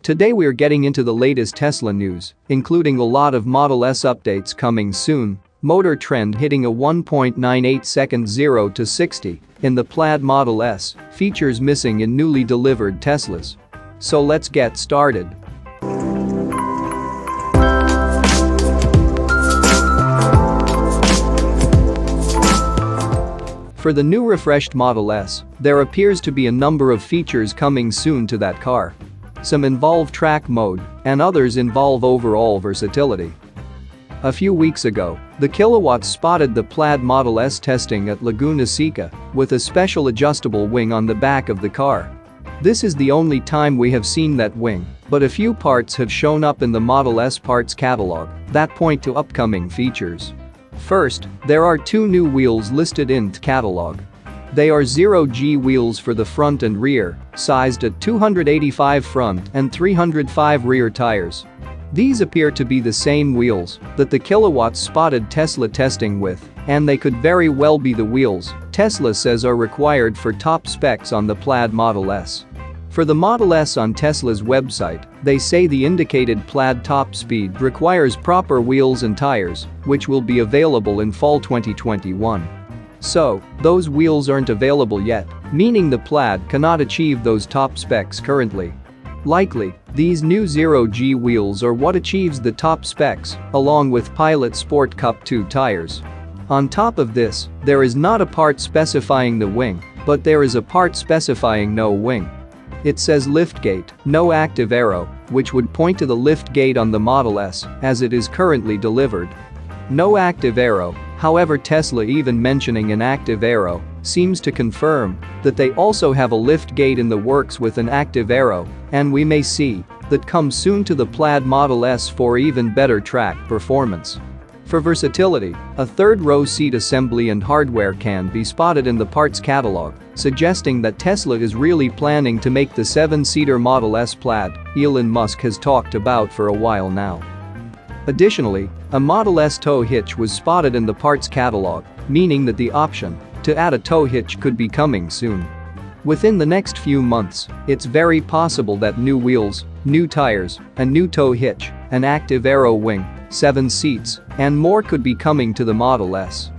Today we're getting into the latest Tesla news, including a lot of Model S updates coming soon, MotorTrend hitting a 1.98 second 0 to 60 in the Plaid Model S, features missing in newly delivered Teslas. So let's get started. For the new refreshed Model S, there appears to be a number of features coming soon to that car. Some involve track mode, and others involve overall versatility. A few weeks ago, the Kilowatts spotted the Plaid Model S testing at Laguna Seca with a special adjustable wing on the back of the car. This is the only time we have seen that wing, but a few parts have shown up in the Model S parts catalog that point to upcoming features. First, there are two new wheels listed in the catalog. They are 0G wheels for the front and rear, sized at 285 front and 305 rear tires. These appear to be the same wheels that the Kilowatts spotted Tesla testing with, and they could very well be the wheels Tesla says are required for top specs on the Plaid Model S. For the Model S on Tesla's website, they say the indicated Plaid top speed requires proper wheels and tires, which will be available in fall 2021. So, those wheels aren't available yet, meaning the Plaid cannot achieve those top specs currently. Likely, these new 0G wheels are what achieves the top specs, along with Pilot Sport Cup 2 tires. On top of this, there is not a part specifying the wing, but there is a part specifying no wing. It says liftgate, no active arrow, which would point to the liftgate on the Model S as it is currently delivered. No active arrow, however, Tesla even mentioning an active arrow seems to confirm that they also have a liftgate in the works with an active arrow, and we may see that come soon to the Plaid Model S for even better track performance. For versatility, a third-row seat assembly and hardware can be spotted in the parts catalog, suggesting that Tesla is really planning to make the 7-seater Model S Plaid Elon Musk has talked about for a while now. Additionally, a Model S tow hitch was spotted in the parts catalog, meaning that the option to add a tow hitch could be coming soon. Within the next few months, it's very possible that new wheels, new tires, a new tow hitch, an active arrow wing, 7 seats, and more could be coming to the Model S.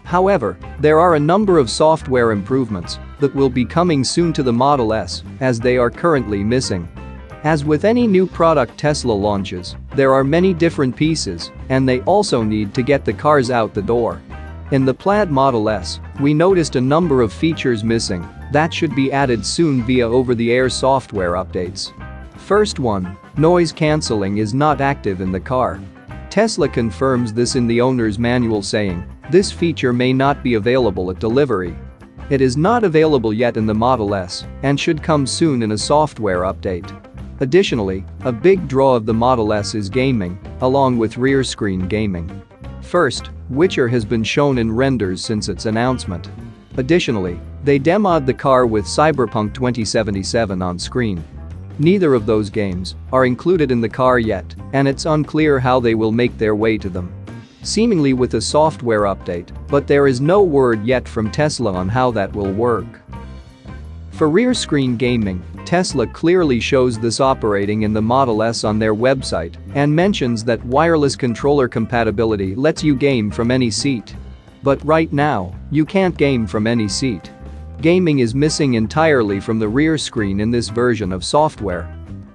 However, there are a number of software improvements that will be coming soon to the Model S, as they are currently missing. As with any new product Tesla launches, there are many different pieces, and they also need to get the cars out the door. In the Plaid Model S, we noticed a number of features missing that should be added soon via over-the-air software updates. First one, noise cancelling is not active in the car. Tesla confirms this in the owner's manual, saying this feature may not be available at delivery. It is not available yet in the Model S and should come soon in a software update. Additionally, a big draw of the Model S is gaming, along with rear screen gaming. First, Witcher has been shown in renders since its announcement. Additionally, they demoed the car with Cyberpunk 2077 on screen. Neither of those games are included in the car yet, and it's unclear how they will make their way to them. Seemingly with a software update, but there is no word yet from Tesla on how that will work. For rear screen gaming, Tesla clearly shows this operating in the Model S on their website and mentions that wireless controller compatibility lets you game from any seat. But right now, you can't game from any seat. Gaming is missing entirely from the rear screen in this version of software.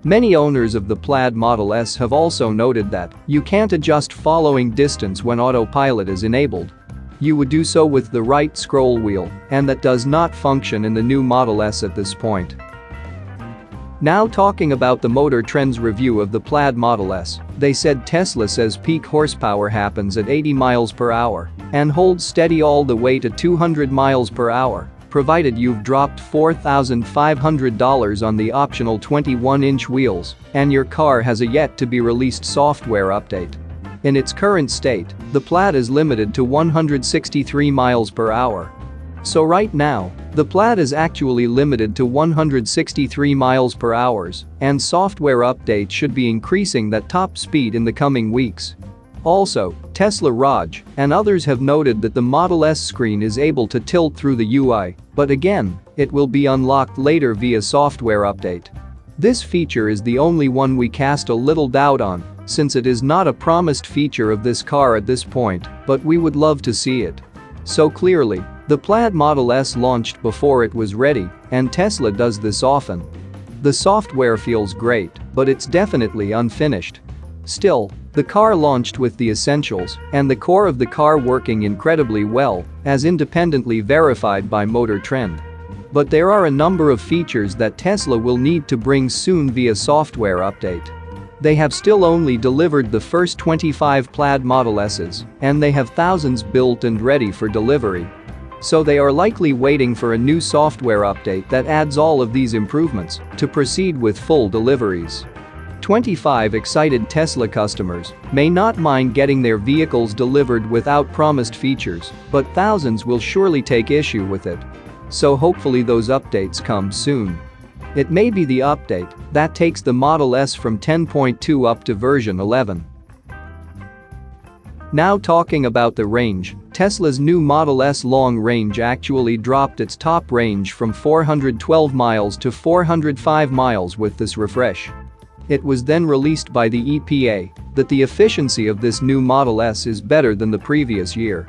Many owners of the Plaid Model S have also noted that you can't adjust following distance when autopilot is enabled. You would do so with the right scroll wheel, and that does not function in the new Model S at this point. Now talking about the MotorTrend's review of the Plaid Model S, they said Tesla says peak horsepower happens at 80 miles per hour and holds steady all the way to 200 miles per hour, provided you've dropped $4,500 on the optional 21-inch wheels and your car has a yet-to-be-released software update. In its current state, the Plaid is limited to 163 miles per hour. So right now, the Plaid is actually limited to 163 miles per hour, and software updates should be increasing that top speed in the coming weeks. Also, Tesla Raj and others have noted that the Model S screen is able to tilt through the UI, but again, it will be unlocked later via software update. This feature is the only one we cast a little doubt on, since it is not a promised feature of this car at this point, but we would love to see it. So clearly, the Plaid Model S launched before it was ready, and Tesla does this often. The software feels great, but it's definitely unfinished. Still, the car launched with the essentials and the core of the car working incredibly well, as independently verified by MotorTrend. But there are a number of features that Tesla will need to bring soon via software update. They have still only delivered the first 25 Plaid Model S's, and they have thousands built and ready for delivery. So they are likely waiting for a new software update that adds all of these improvements to proceed with full deliveries. 25 excited Tesla customers may not mind getting their vehicles delivered without promised features, but thousands will surely take issue with it. So hopefully those updates come soon. It may be the update that takes the Model S from 10.2 up to version 11. Now talking about the range, Tesla's new Model S long range actually dropped its top range from 412 miles to 405 miles with this refresh. It was then released by the EPA that the efficiency of this new Model S is better than the previous year.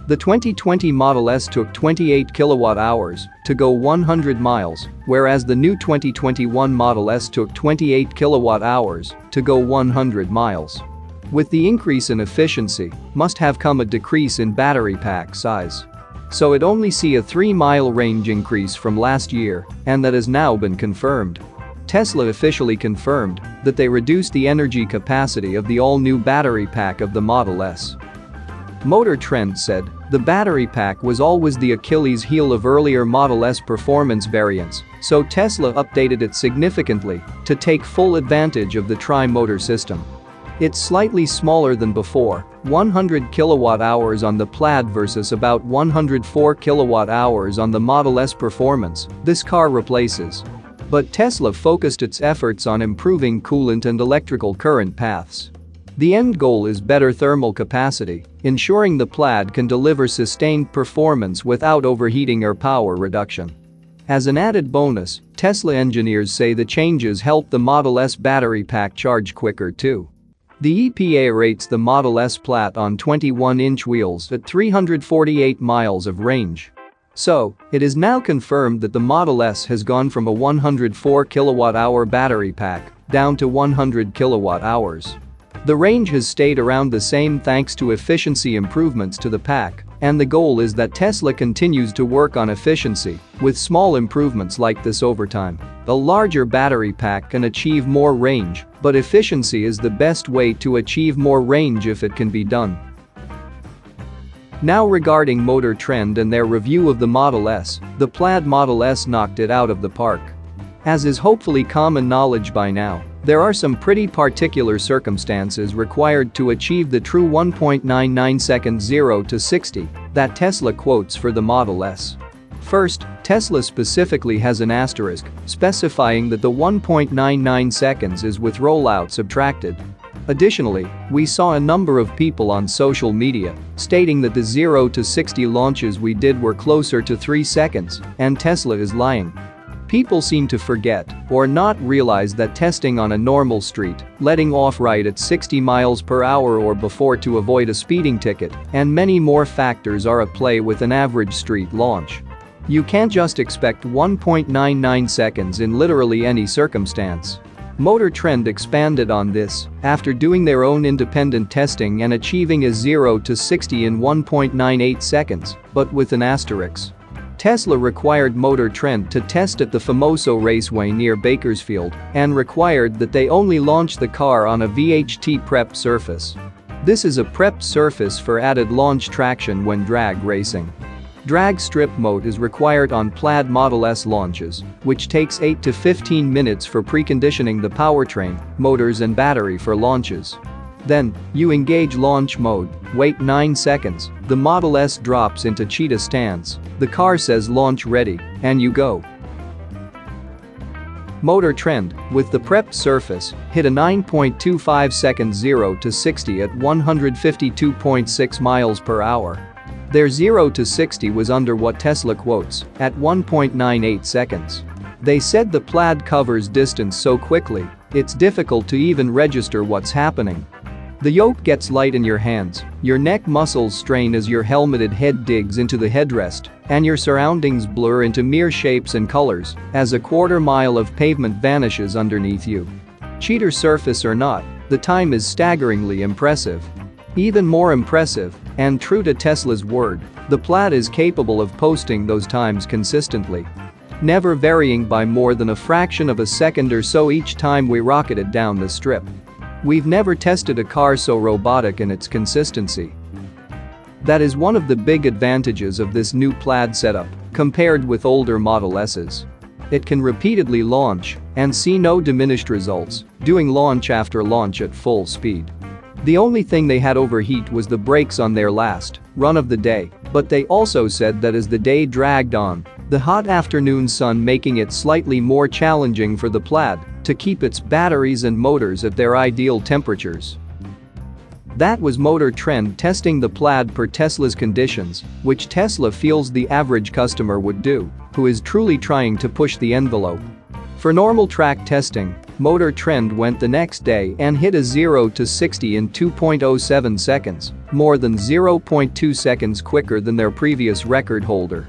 The 2020 Model S took 28 kilowatt-hours to go 100 miles, whereas the new 2021 Model S took 28 kilowatt-hours to go 100 miles. With the increase in efficiency, must have come a decrease in battery pack size. So it only see a 3-mile range increase from last year, and that has now been confirmed. Tesla officially confirmed that they reduced the energy capacity of the all-new battery pack of the Model S. MotorTrend said the battery pack was always the Achilles heel of earlier Model S performance variants, so Tesla updated it significantly to take full advantage of the tri-motor system. It's slightly smaller than before, 100 kilowatt-hours on the Plaid versus about 104 kilowatt-hours on the Model S Performance this car replaces. But Tesla focused its efforts on improving coolant and electrical current paths. The end goal is better thermal capacity, ensuring the Plaid can deliver sustained performance without overheating or power reduction. As an added bonus, Tesla engineers say the changes help the Model S battery pack charge quicker too. The EPA rates the Model S Plaid on 21-inch wheels at 348 miles of range. So, it is now confirmed that the Model S has gone from a 104 kilowatt-hour battery pack down to 100 kilowatt-hours. The range has stayed around the same thanks to efficiency improvements to the pack, and the goal is that Tesla continues to work on efficiency with small improvements like this over time. A larger battery pack can achieve more range, but efficiency is the best way to achieve more range if it can be done. Now regarding MotorTrend and their review of the Model S, the Plaid Model S knocked it out of the park. As is hopefully common knowledge by now, there are some pretty particular circumstances required to achieve the true 1.99 seconds 0 to 60 that Tesla quotes for the Model S. First, Tesla specifically has an asterisk specifying that the 1.99 seconds is with rollout subtracted. Additionally, we saw a number of people on social media stating that the 0 to 60 launches we did were closer to 3 seconds, and Tesla is lying. People seem to forget or not realize that testing on a normal street, letting off right at 60 miles per hour or before to avoid a speeding ticket, and many more factors are at play with an average street launch. You can't just expect 1.99 seconds in literally any circumstance. MotorTrend expanded on this after doing their own independent testing and achieving a 0 to 60 in 1.98 seconds, but with an asterisk. Tesla required MotorTrend to test at the Famoso Raceway near Bakersfield and required that they only launch the car on a VHT prepped surface. This is a prepped surface for added launch traction when drag racing. Drag strip mode is required on Plaid Model S launches, which takes 8 to 15 minutes for preconditioning the powertrain, motors and battery for launches. Then, you engage launch mode, wait 9 seconds, the Model S drops into cheetah stance, the car says launch ready, and you go. MotorTrend, with the prepped surface, hit a 9.25 seconds 0 to 60 at 152.6 miles per hour. Their 0 to 60 was under what Tesla quotes at 1.98 seconds. They said the Plaid covers distance so quickly, it's difficult to even register what's happening. The yoke gets light in your hands, your neck muscles strain as your helmeted head digs into the headrest, and your surroundings blur into mere shapes and colors as a quarter mile of pavement vanishes underneath you. Cheater surface or not, the time is staggeringly impressive. Even more impressive, and true to Tesla's word, the Plaid is capable of posting those times consistently, never varying by more than a fraction of a second or so each time we rocket it down the strip. We've never tested a car so robotic in its consistency. That is one of the big advantages of this new Plaid setup compared with older Model S's. It can repeatedly launch and see no diminished results, doing launch after launch at full speed. The only thing they had overheat was the brakes on their last run of the day, but they also said that as the day dragged on, the hot afternoon sun making it slightly more challenging for the Plaid to keep its batteries and motors at their ideal temperatures. That was MotorTrend testing the Plaid per Tesla's conditions, which Tesla feels the average customer would do, who is truly trying to push the envelope. For normal track testing, MotorTrend went the next day and hit a 0 to 60 in 2.07 seconds, more than 0.2 seconds quicker than their previous record holder.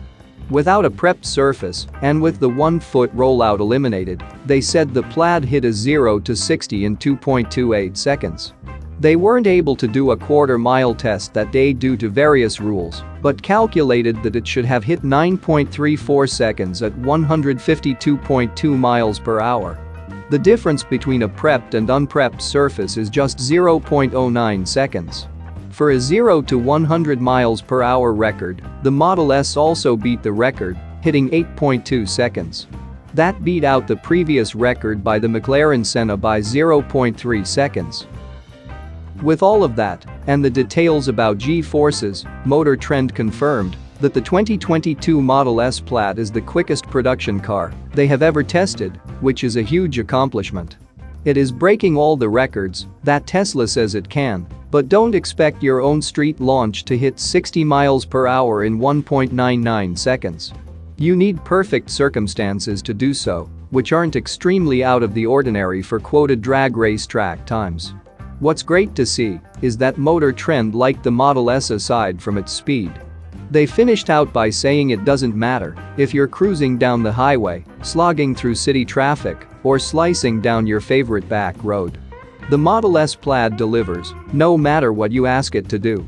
Without a prepped surface and with the 1-foot rollout eliminated, they said the Plaid hit a 0 to 60 in 2.28 seconds. They weren't able to do a quarter-mile test that day due to various rules, but calculated that it should have hit 9.34 seconds at 152.2 miles per hour. The difference between a prepped and unprepped surface is just 0.09 seconds. For a 0 to 100 miles per hour record, the Model S also beat the record, hitting 8.2 seconds. That beat out the previous record by the McLaren Senna by 0.3 seconds. With all of that, and the details about G-forces, MotorTrend confirmed that the 2022 Model S Plaid is the quickest production car they have ever tested, which is a huge accomplishment. It is breaking all the records that Tesla says it can, but don't expect your own street launch to hit 60 miles per hour in 1.99 seconds. You need perfect circumstances to do so, which aren't extremely out of the ordinary for quoted drag race track times. What's great to see is that MotorTrend liked the Model S aside from its speed. They finished out by saying it doesn't matter if you're cruising down the highway, slogging through city traffic, or slicing down your favorite back road. The Model S Plaid delivers, no matter what you ask it to do.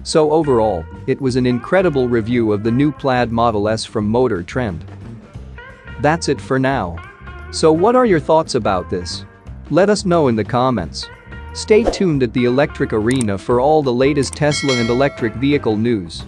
So overall, it was an incredible review of the new Plaid Model S from MotorTrend. That's it for now. So what are your thoughts about this? Let us know in the comments. Stay tuned at the Electric Arena for all the latest Tesla and electric vehicle news.